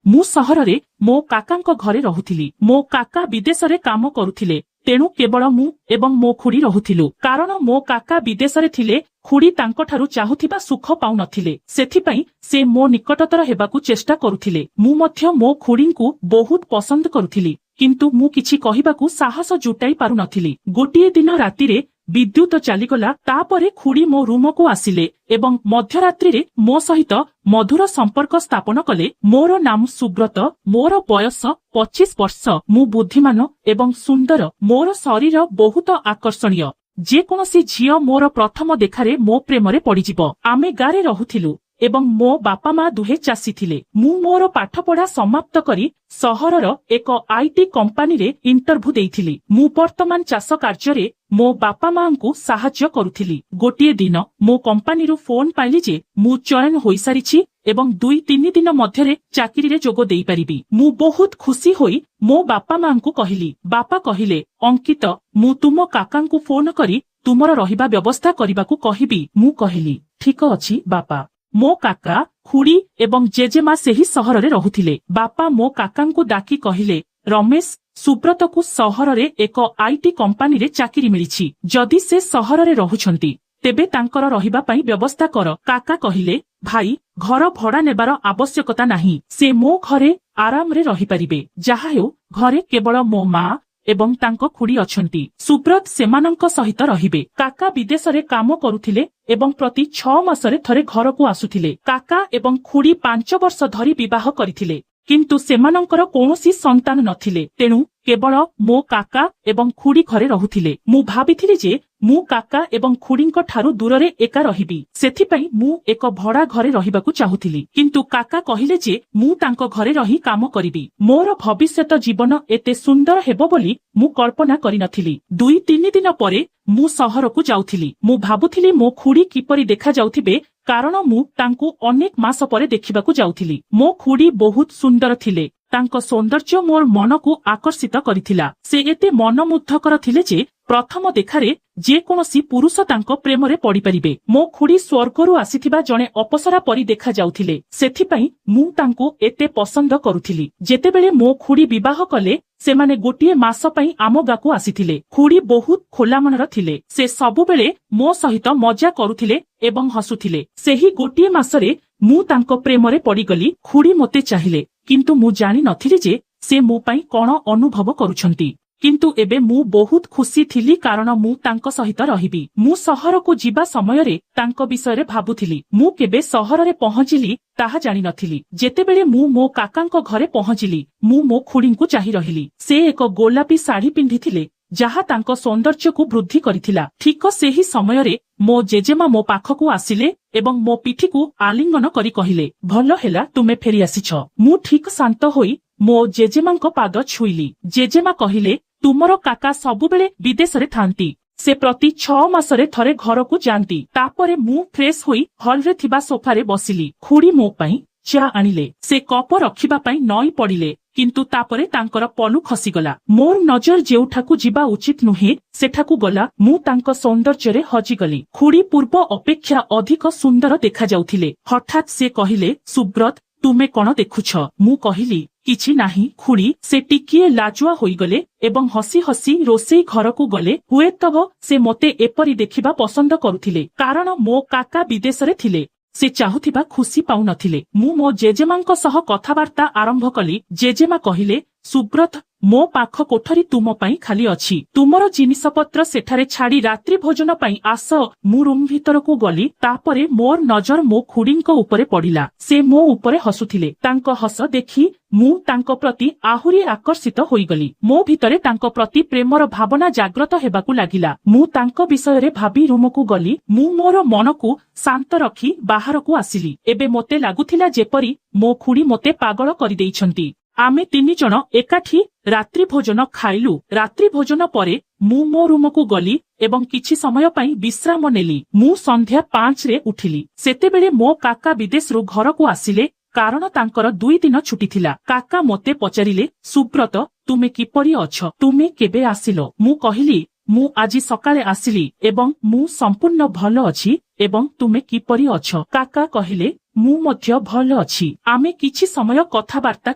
मु सहररे मो काकांको घरे रहुथिली। मो काका विदेशरे काम करुथिले, तेणु केवल मु एवं मो खुड़ी रहुथिलु। कारण मो काका विदेशरे थिले, खुड़ी तांको ठारु चाहुथिबा सुख पाउ नथिले, सेथिपई से मो निकटतर हेबाकु चेष्टा करुथिले। मु मध्य मो खुड़ींकु बहुत पसंद करुथिली, किंतु मु किछि कहिबाकु साहस जुटाई पारु नथिली। गोटिए दिन रातिरे विद्युत चलीगला, तापरे खुड़ी मो रूम को आसिले एवं मध्यरात्रि रे मो सहित मधुर संपर्क स्थापन कले। मोर नाम सुब्रत, मोर बयस 25 वर्ष। मु बुद्धिमान एवं सुंदर, मोर शरीर बहुत आकर्षणीय। जेकोसी झियो मोर प्रथम देखारे मो प्रेमरे पड़िजिब। आमे गारे रहुथिलु एवं मो बापा मा दुहे चासी थिले। मु मोर पाठपढ़ा समाप्त करी सहरर एक आईटी कंपनी रे इंटरव्यू देइथिली। मु वर्तमान चाष कार्य मो बापा मांकु साहाय्य करुथिली। गोटिए दिन मो कंपनी रु फोन पाइली जे मु चयन होई सारिछि एवं 2-3 दिन मध्यरे चाकरी रे जोग देई परिबी। मु बहुत खुशी होई मो बापा मांकु कहिली। बापा कहिले, अंकित मु तुम काकांकु फोन करी तुमर रहिबा व्यवस्था करिबाकु कहिबी। मु कहिली, ठीक अछि बापा। मो काका, खुड़ी एवं जेजेमा सेही सहररे रहुथिले। बापा मो काकांकु डाकी कहिले, रमेश, सुब्रत को सहररे एक आईटी कंपनी रे चाकरी मिलिछि। जदि से सहररे रहुछंती तेबे तांकर रहिबा पई व्यवस्था कर। काका कहिले, भाई घर भड़ा नेबार आवश्यकता नाही, से मो घरे आराम रे रहि परिबे। जाहा हेउ घरे केवल मो मां एवं तांको खुड़ी अछंती। सुब्रत सेमानंक सहित रहिबे। काका विदेशरे काम करुथिले एवं प्रति 6 मासरे थरे घर को आसुथिले। काका एवं खुड़ी 5 वर्ष धरी विवाह करिथिले, किंतु सेमानंकर कोनोसी संतान नथिले। तेणु केवल मो काका एवं खुड़ी घरे रहुथिले। मु भाबिथिली जे मु काका एवं खुड़ींक ठारु दूररे एका रहिबी, सेथिपई मु एक भड़ा घरे रहिबाकु चाहुथिली। किंतु काका कहिले जे मु तांको घरे रही काम करिबी। मोर भविष्यत जीवन एते सुंदर हेबो बोली मु कल्पना करि नथिली। 2-3 दिन परे मु सहरकु जाउथिली। मु भाबुथिली मो खुड़ी किपरि देखा जाउथिबे, कारण मु तांकु अनेक मास परे देखिबाकु जाउथिली। मो खुड़ी बहुत सुंदर थिले। तांको सौंदर्य मोर मन को आकर्षित करिथिला। से एते मनमुग्धकर थिले जे प्रथम देखारे जे कोनोसी पुरुष तांको प्रेमरे पड़ी परिबे। मो खुड़ी स्वर्गरु आसीथिबा जणे अपसरा परि देखा जाउथिले, सेथिपई मु तांको एते पसंद करुथिली। जेतेबेले मो खुड़ी विवाह कले, सेमाने गोटिए मास पई आमो गाकु आसीथिले। खुड़ी बहुत खोला मनर थिले। से सबुबेले मो सहित मजा करुथिले एवं हसुथिले। सेही गोटिए मासरे मु तांको प्रेमरे पड़ीगली। खुड़ी मते चाहिले, किंतु मु जानि नथिली जे से मो पई कोन अनुभव करुछंती। किंतु एबे मु बहुत खुशी थिली, कारण मु तांको सहित रहिबी। मु सहर को जीवा समयरे तांको विषय रे भाबुथिली। मु केबे सहर रे पहुंचिली ताहा जानि नथिली। जेतेबेले मु मो काकांको घरे पहुंचिली, मु मो खुड़ींकु चाहि रहिली। से एक गोलापी साड़ी पिंधिथिले, जहा तांको सौंदर्य को वृद्धि करिथिला। ठीक सेही समयरे मो जेजेमा मो पाखकु आसिले एवं मो पिठीकु आलिंगन करी कहिले, भलो हेला तुमे फेरी आसिछ। मु ठीक शांत होई मो जेजेमांको पाद छुईली। जेजेमा कहिले, तुमरो काका सबुबेले विदेशरे थांती। से प्रति 6 मासरे थरे घर को जांती। तापरे मु फ्रेश होई हॉल रे थिबा सोफारे बसिली। खुड़ी मो पई चा आनिले। से कप रखिबा पई नई पड़िले, किंतु तापरे तांकर पलु खसीगला। मोर नजर जेउठाकु जीवा उचित नुहे सेठाकु गला। मु तांको सौंदर्य रे हजिगली। खुड़ी पूर्व अपेक्षा अधिक सुंदर देखा जाउथिले। हठात से कहिले, सुब्रत तुमे कोन देखुछ? मु कहिली, किछि नाही खुड़ी। से टिकिए लाजुआ होइगले एवं हसी हसी रोसेई घर को गले। हुए तब से मते एपरी देखिबा पसंद करुथिले, कारण मो काका विदेशरे थिले। से चाहुथिबा खुशी पाउ नथिले। मु मो जेजेमांको सह कथावार्ता आरंभ कली। जेजेमा कहिले, सुब्रत मो पाख कोठरी तुम पई खाली अछि। तुमर जिनिस पत्र सेठारे छाड़ी रात्रि भोजन पई आस। मु रूम भीतर को गली। तापरे मोर नजर मो खुड़ींको उपरे पड़िला। से मो उपरे हसुथिले। तांको हस देखि मु तांको प्रति आहुरी आकर्षित होइगली। मो भितरे तांको प्रति प्रेमर भावना जाग्रत हेबाकु लागिला। मु तांको विषयरे भाबी रूम को गली। मु मोर मनकु शांत रखी बाहर को आसिली। एबे मोते लागुथिला जेपरी मो खुड़ी मोते पागल करि देइछंती। आमे 3 जण एकाठी रात्रि भोजन खाइलु। रात्रि भोजन परे मु मो रूम को गली एवं किछि समय पई विश्राम नेली। मु संध्या 5 रे उठिली। सेतेबेले मो काका विदेश रु घर को आसिले, कारण तांकर 2 दिन छुट्टी थिला। काका मोते पचारिले, सुब्रत तुमे किपरि अछ? तुमे केबे आसिलो? मु कहिली, मु आजि सकाळे आसिली एवं मु संपूर्ण भलो अछि। एवं तुमे किपरि अछ? काका कहिले, ମୁଁ ମଧ୍ୟ ଭଲ ଅଛି। ଆମେ କିଛି ସମୟ କଥାବାର୍ତ୍ତା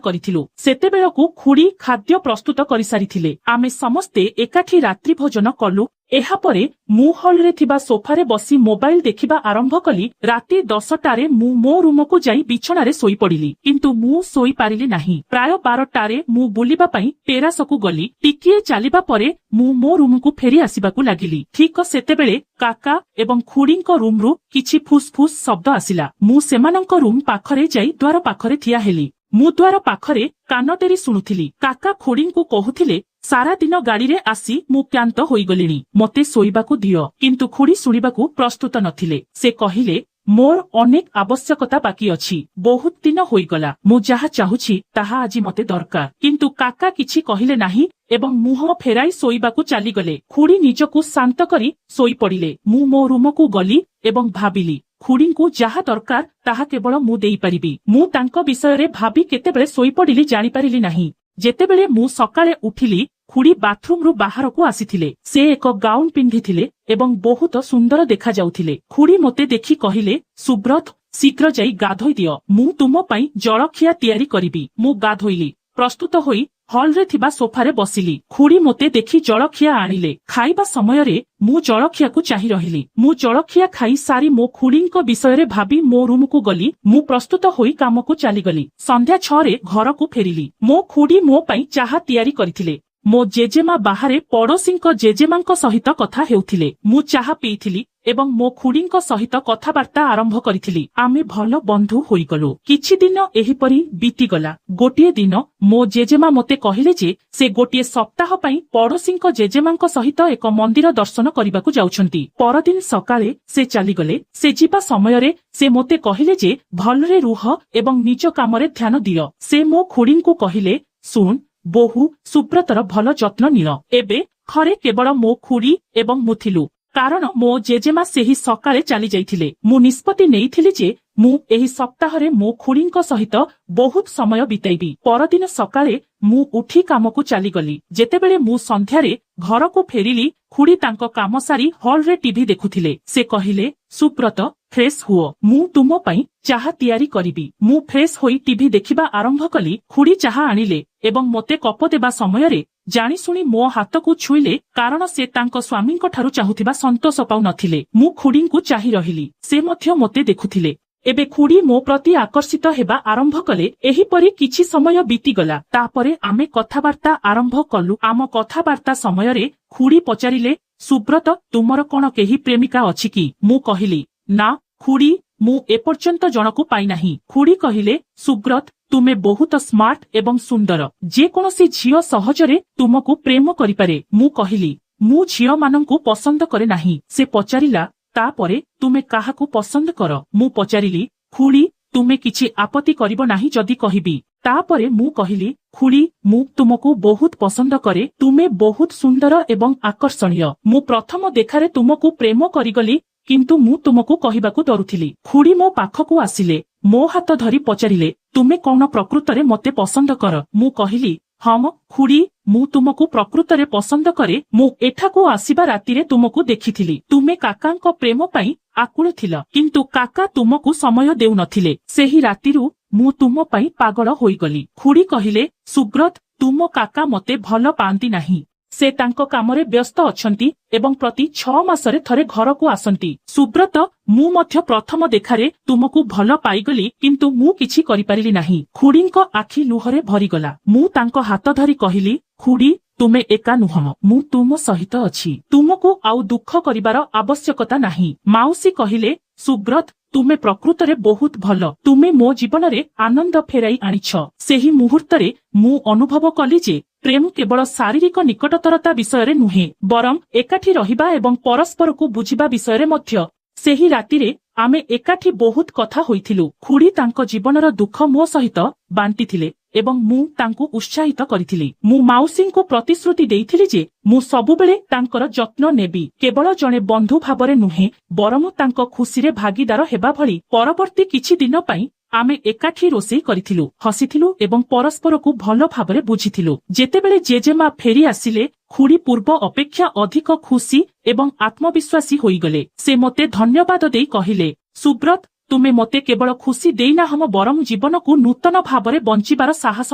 କରିଥିଲୁ। ସେତେବେଳକୁ ଖୁଡୀ ଖାଦ୍ୟ ପ୍ରସ୍ତୁତ କରିସାରିଥିଲେ। ଆମେ ସମସ୍ତେ ଏକାଠି ରାତ୍ରି ଭୋଜନ କଲୁ। ଏହାପରେ ମୁଁ ହଲରେ ଥିବା ସୋଫାରେ ବସି ମୋବାଇଲ ଦେଖିବା ଆରମ୍ଭ କଲି। ରାତି 10ଟାରେ ମୁଁ ମୋ ରୁମକୁ ଯାଇ ବିଛଣାରେ ଶୋଇପଡ଼ିଲି। କିନ୍ତୁ ମୁଁ ଶୋଇପାରିଲି ନାହିଁ। ପ୍ରାୟ 12ଟାରେ ମୁଁ ବୁଲିବା ପାଇଁ ଟେରାସକୁ ଗଲି। ଟିକିଏ ଚାଲିବା ପରେ ମୁଁ ମୋ ରୁମକୁ ଫେରି ଆସିବାକୁ ଲାଗିଲି। ଠିକ ସେତେବେଳେ କାକା ଏବଂ ଖୁଡୀଙ୍କ ରୁମରୁ କିଛି ଫୁସଫୁସ ଶବ୍ଦ ଆସିଲା। ମୁଁ ସେମାନଙ୍କ ରୁମ ପାଖରେ ଯାଇ ଦ୍ୱାର ପାଖରେ ଠିଆ ହେଲି। ମୁଁ ଦ୍ୱାର ପାଖରେ କାନ ଡେରି ଶୁଣୁଥିଲି। କାକା ଖୁଡୀଙ୍କୁ କହୁଥିଲେ, ସାରା ଦିନ ଗାଡିରେ ଆସି ମୁଁ କ୍ଳାନ୍ତ ହୋଇଗଲିଣି। ମୋତେ ଶୋଇବାକୁ ଦିଅ। କିନ୍ତୁ ଖୁଡୀ ଶୁଣିବାକୁ ପ୍ରସ୍ତୁତ ନଥିଲେ। ସେ କହିଲେ, ମୋର ଅନେକ ଆବଶ୍ୟକତା ବାକି ଅଛି। ବହୁତ ଦିନ ହୋଇଗଲା। ମୁଁ ଯାହା ଚାହୁଁଛି ତାହା ଆଜି ମୋତେ ଦରକାର। କିନ୍ତୁ କାକା କିଛି କହିଲେ ନାହିଁ ଏବଂ ମୁହଁ ଫେରାଇ ଶୋଇବାକୁ ଚାଲିଗଲେ। ଖୁଡୀ ନିଜକୁ ଶାନ୍ତ କରି ଶୋଇପଡ଼ିଲେ। ମୁଁ ମୋ ରୁମକୁ ଗଲି ଏବଂ ଭାବିଲି, ଖୁଡୀଙ୍କୁ ଯାହା ଦରକାର ତାହା କେବଳ ମୁଁ ଦେଇପାରିବି। ମୁଁ ତାଙ୍କ ବିଷୟରେ ଭାବି କେତେବେଳେ ଶୋଇପଡ଼ିଲି ଜାଣିପାରିଲି ନାହିଁ। ଯେତେବେଳେ ମୁଁ ସକାଳେ ଉଠିଲି, ଖୁଡୀ ବାଥରୁମରୁ ବାହାରକୁ ଆସିଥିଲେ। ସେ ଏକ ଗାଉନ ପିନ୍ଧିଥିଲେ ଏବଂ ବହୁତ ସୁନ୍ଦର ଦେଖାଯାଉଥିଲେ। ଖୁଡୀ ମୋତେ ଦେଖି କହିଲେ, ସୁବ୍ରତ, ଶୀଘ୍ର ଯାଇ ଗାଧୋଇ ଦିଅ। ମୁଁ ତୁମ ପାଇଁ ଜଳଖିଆ ତିଆରି କରିବି। ମୁଁ ଗାଧୋଇଲି। ପ୍ରସ୍ତୁତ ହୋଇ ହଲରେ ଥିବା ସୋଫାରେ ବସିଲି। ଖୁଡୀ ମୋତେ ଦେଖି ଜଳଖିଆ ଆଣିଲେ। ଖାଇବା ସମୟରେ ମୁଁ ଜଳଖିଆକୁ ଚାହିଁ ରହିଲି। ମୁଁ ଜଳଖିଆ ଖାଇ ସାରି ମୋ ଖୁଡୀଙ୍କ ବିଷୟରେ ଭାବି ମୋ ରୁମକୁ ଗଲି। ମୁଁ ପ୍ରସ୍ତୁତ ହୋଇ କାମକୁ ଚାଲିଗଲି। ସନ୍ଧ୍ୟା 6ରେ ଘରକୁ ଫେରିଲି। ମୋ ଖୁଡୀ ମୋ ପାଇଁ ଚାହା ତିଆରି କରିଥିଲେ। ମୋ ଜେଜେମା ବାହାରେ ପଡୋଶୀଙ୍କ ଜେଜେମାଙ୍କ ସହିତ କଥା ହେଉଥିଲେ। ମୁଁ ଚାହା ପିଇଥିଲି ଏବଂ ମୋ ଖୁଡୀଙ୍କ ସହିତ କଥାବାର୍ତ୍ତା ଆରମ୍ଭ କରିଥିଲି। ଆମେ ଭଲ ବନ୍ଧୁ ହୋଇଗଲୁ। କିଛି ଦିନ ଏହିପରି ବିତିଗଲା। ଗୋଟିଏ ଦିନ ମୋ ଜେଜେମା ମୋତେ କହିଲେ ଯେ ସେ ଗୋଟିଏ ସପ୍ତାହ ପାଇଁ ପଡୋଶୀଙ୍କ ଜେଜେମାଙ୍କ ସହିତ ଏକ ମନ୍ଦିର ଦର୍ଶନ କରିବାକୁ ଯାଉଛନ୍ତି। ପରଦିନ ସକାଳେ ସେ ଚାଲିଗଲେ। ସେ ଯିବା ସମୟରେ ସେ ମୋତେ କହିଲେ ଯେ ଭଲରେ ରୁହ ଏବଂ ନିଜ କାମରେ ଧ୍ୟାନ ଦିଅ। ସେ ମୋ ଖୁଡୀଙ୍କୁ କହିଲେ, ଶୁଣ ବୋହୂ, ସୁବ୍ରତର ଭଲ ଯତ୍ନ ନିଅ। ଏବେ ଘରେ କେବଳ ମୋ ଖୁଡୀ ଏବଂ ମୁଁ ଥିଲୁ। କାରଣ ମୋ ଜେଜେମା ସେହି ସକାଳେ ଚାଲି ଯାଇଥିଲେ। ମୁଁ ନିଷ୍ପତ୍ତି ନେଇଥିଲି ଯେ ମୁଁ ଏହି ସପ୍ତାହରେ ମୋ ଖୁଡୀଙ୍କ ସହିତ ବହୁତ ସମୟ ବିତାଇବି। ପରଦିନ ସକାଳେ ମୁଁ ଉଠି କାମକୁ ଚାଲିଗଲି। ଯେତେବେଳେ ମୁଁ ସନ୍ଧ୍ୟାରେ ଘରକୁ ଫେରିଲି, ଖୁଡୀ ତାଙ୍କ କାମ ସାରି ହଲରେ ଟିଭି ଦେଖୁଥିଲେ। ସେ କହିଲେ, ସୁବ୍ରତ, ଫ୍ରେଶ ହୁଅ। ମୁଁ ତୁମ ପାଇଁ ଚାହା ତିଆରି କରିବି। ମୁଁ ଫ୍ରେଶ ହୋଇ ଟିଭି ଦେଖିବା ଆରମ୍ଭ କଲି। ଖୁଡୀ ଚାହା ଆଣିଲେ ଏବଂ ମୋତେ କପ ଦେବା ସମୟରେ ଜାଣିଶୁଣି ମୋ ହାତକୁ ଛୁଇଁଲେ କାରଣ ସେ ତାଙ୍କ ସ୍ୱାମୀଙ୍କ ଠାରୁ ଚାହୁଁଥିବା ସନ୍ତୋଷ ପାଉନଥିଲେ। ମୁଁ ଖୁଡୀଙ୍କୁ ଚାହିଁ ରହିଲି। ସେ ମଧ୍ୟ ମୋତେ ଦେଖୁଥିଲେ। ଏବେ ଖୁଡୀ ମୋ ପ୍ରତି ଆକର୍ଷିତ ହେବା ଆରମ୍ଭ କଲେ। ଏହିପରି କିଛି ସମୟ ବିତିଗଲା। ତାପରେ ଆମେ କଥାବାର୍ତ୍ତା ଆରମ୍ଭ କଲୁ। ଆମ କଥାବାର୍ତ୍ତା ସମୟରେ ଖୁଡୀ ପଚାରିଲେ, ସୁବ୍ରତ, ତୁମର କଣ କେହି ପ୍ରେମିକା ଅଛି କି? ମୁଁ କହିଲି, ନା ଖୁଡୀ, ମୁଁ ଏପର୍ଯ୍ୟନ୍ତ ଜଣକୁ ପାଇନାହିଁ। ଖୁଡୀ କହିଲେ, ସୁବ୍ରତ, ତୁମେ ବହୁତ ସ୍ମାର୍ଟ ଏବଂ ସୁନ୍ଦର। ଯେକୌଣସି ଝିଅ ସହଜରେ ତୁମକୁ ପ୍ରେମ କରିପାରେ। ମୁଁ କହିଲି, ମୁଁ ଝିଅମାନଙ୍କୁ ପସନ୍ଦ କରେ ନାହିଁ। ସେ ପଚାରିଲା, ତାପରେ ତୁମେ କାହାକୁ ପସନ୍ଦ କର? ମୁଁ ପଚାରିଲି, ଖୁଡୀ, ତୁମେ କିଛି ଆପତ୍ତି କରିବ ନାହିଁ ଯଦି କହିବି? ତାପରେ ମୁଁ କହିଲି, ଖୁଡୀ, ମୁଁ ତୁମକୁ ବହୁତ ପସନ୍ଦ କରେ। ତୁମେ ବହୁତ ସୁନ୍ଦର ଏବଂ ଆକର୍ଷଣୀୟ। ମୁଁ ପ୍ରଥମ ଦେଖାରେ ତୁମକୁ ପ୍ରେମ କରିଗଲି, କିନ୍ତୁ ମୁଁ ତୁମକୁ କହିବାକୁ ଡରୁଥିଲି। ଖୁଡୀ ମୋ ପାଖକୁ ଆସିଲେ। ମୋ ହାତ ଧରି ପଚାରିଲେ, ତୁମେ କଣ ପ୍ରକୃତରେ ମୋତେ ପସନ୍ଦ କର? ମୁଁ କହିଲି, ହଁ ଖୁଡୀ, ମୁଁ ତୁମକୁ ପ୍ରକୃତରେ ପସନ୍ଦ କରେ। ମୁଁ ଏଠାକୁ ଆସିବା ରାତିରେ ତୁମକୁ ଦେଖିଥିଲି। ତୁମେ କାକାଙ୍କ ପ୍ରେମ ପାଇଁ ଆକୁଳ ଥିଲ, କିନ୍ତୁ କାକା ତୁମକୁ ସମୟ ଦେଉନଥିଲେ। ସେହି ରାତିରୁ ମୁଁ ତୁମ ପାଇଁ ପାଗଳ ହୋଇଗଲି। ଖୁଡୀ କହିଲେ, ସୁବ୍ରତ, ତୁମ କାକା ମୋତେ ଭଲ ପାଆନ୍ତି ନାହିଁ। ସେ ତାଙ୍କ କାମରେ ବ୍ୟସ୍ତ ଅଛନ୍ତି ଏବଂ ପ୍ରତି 6 ମାସରେ ଥରେ ଘରକୁ ଆସନ୍ତି। ସୁବ୍ରତ, ମୁଁ ମଧ୍ୟ ପ୍ରଥମ ଦେଖାରେ ତୁମକୁ ଭଲ ପାଇଗଲି, କିନ୍ତୁ ମୁଁ କିଛି କରିପାରିଲି ନାହିଁ। ଖୁଡୀଙ୍କ ଆଖି ଲୁହରେ ଭରିଗଲା। ମୁଁ ତାଙ୍କ ହାତ ଧରି କହିଲି, ଖୁଡୀ, ତୁମେ ଏକା ନୁହଁ। ମୁଁ ତୁମ ସହିତ ଅଛି। ତୁମକୁ ଆଉ ଦୁଃଖ କରିବାର ଆବଶ୍ୟକତା ନାହିଁ। ମାଉସୀ କହିଲେ, ସୁବ୍ରତ, ତୁମେ ପ୍ରକୃତରେ ବହୁତ ଭଲ। ତୁମେ ମୋ ଜୀବନରେ ଆନନ୍ଦ ଫେରାଇ ଆଣିଛ। ସେହି ମୁହୂର୍ତ୍ତରେ ମୁଁ ଅନୁଭବ କଲି ଯେ ପ୍ରେମ କେବଳ ଶାରୀରିକ ନିକଟତରତା ବିଷୟରେ ନୁହେଁ, ବରଂ ଏକାଠି ରହିବା ଏବଂ ପରସ୍ପରକୁ ବୁଝିବା ବିଷୟରେ ମଧ୍ୟ। ସେହି ରାତିରେ ଆମେ ଏକାଠି ବହୁତ କଥା ହୋଇଥିଲୁ। ଖୁଡୀ ତାଙ୍କ ଜୀବନର ଦୁଃଖ ମୋ ସହିତ ବାଣ୍ଟିଥିଲେ ଏବଂ ମୁଁ ତାଙ୍କୁ ଉତ୍ସାହିତ କରିଥିଲି। ମୁଁ ମାଉସୀଙ୍କୁ ପ୍ରତିଶ୍ରୁତି ଦେଇଥିଲି ଯେ ମୁଁ ସବୁବେଳେ ତାଙ୍କର ଯତ୍ନ ନେବି, କେବଳ ଜଣେ ବନ୍ଧୁ ଭାବରେ ନୁହେଁ, ବରଂ ତାଙ୍କ ଖୁସିରେ ଭାଗିଦାର ହେବା ଭଳି। ପରବର୍ତ୍ତୀ କିଛି ଦିନ ପାଇଁ ଆମେ ଏକାଠି ରୋଷେଇ କରିଥିଲୁ, ହସିଥିଲୁ ଏବଂ ପରସ୍ପରକୁ ଭଲ ଭାବରେ ବୁଝିଥିଲୁ। ଯେତେବେଳେ ଜେଜେମା ଫେରି ଆସିଲେ, ଖୁଡୀ ପୂର୍ବ ଅପେକ୍ଷା ଅଧିକ ଖୁସି ଏବଂ ଆତ୍ମବିଶ୍ୱାସୀ ହୋଇଗଲେ। ସେ ମୋତେ ଧନ୍ୟବାଦ ଦେଇ କହିଲେ, ସୁବ୍ରତ, ତୁମେ ମୋତେ କେବଳ ଖୁସି ଦେଇନାହଁ ବରଂ ଜୀବନକୁ ନୂତନ ଭାବରେ ବଞ୍ଚିବାର ସାହସ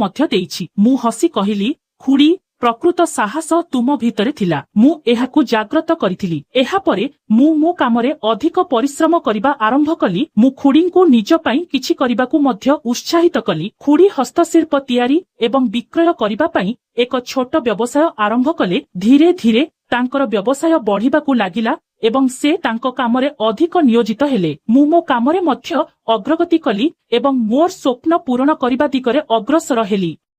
ମଧ୍ୟ ଦେଇଛି। ମୁଁ ହସି କହିଲି, ଖୁଡୀ, ପ୍ରକୃତ ସାହସ ତୁମ ଭିତରେ ଥିଲା। ମୁଁ ଏହାକୁ ଜାଗ୍ରତ କରିଥିଲି। ଏହାପରେ ମୁଁ ମୋ କାମରେ ଅଧିକ ପରିଶ୍ରମ କରିବା ଆରମ୍ଭ କଲି। ମୁଁ ଖୁଡୀଙ୍କୁ ନିଜ ପାଇଁ କିଛି କରିବାକୁ ମଧ୍ୟ ଉତ୍ସାହିତ କଲି। ଖୁଡୀ ହସ୍ତଶିଳ୍ପ ତିଆରି ଏବଂ ବିକ୍ରୟ କରିବା ପାଇଁ ଏକ ଛୋଟ ବ୍ୟବସାୟ ଆରମ୍ଭ କଲେ। ଧୀରେ ଧୀରେ ତାଙ୍କର ବ୍ୟବସାୟ ବଢିବାକୁ ଲାଗିଲା ଏବଂ ସେ ତାଙ୍କ କାମରେ ଅଧିକ ନିୟୋଜିତ ହେଲେ। ମୁଁ ମୋ କାମରେ ମଧ୍ୟ ଅଗ୍ରଗତି କଲି ଏବଂ ମୋର ସ୍ୱପ୍ନ ପୂରଣ କରିବା ଦିଗରେ ଅଗ୍ରସର ହେଲି।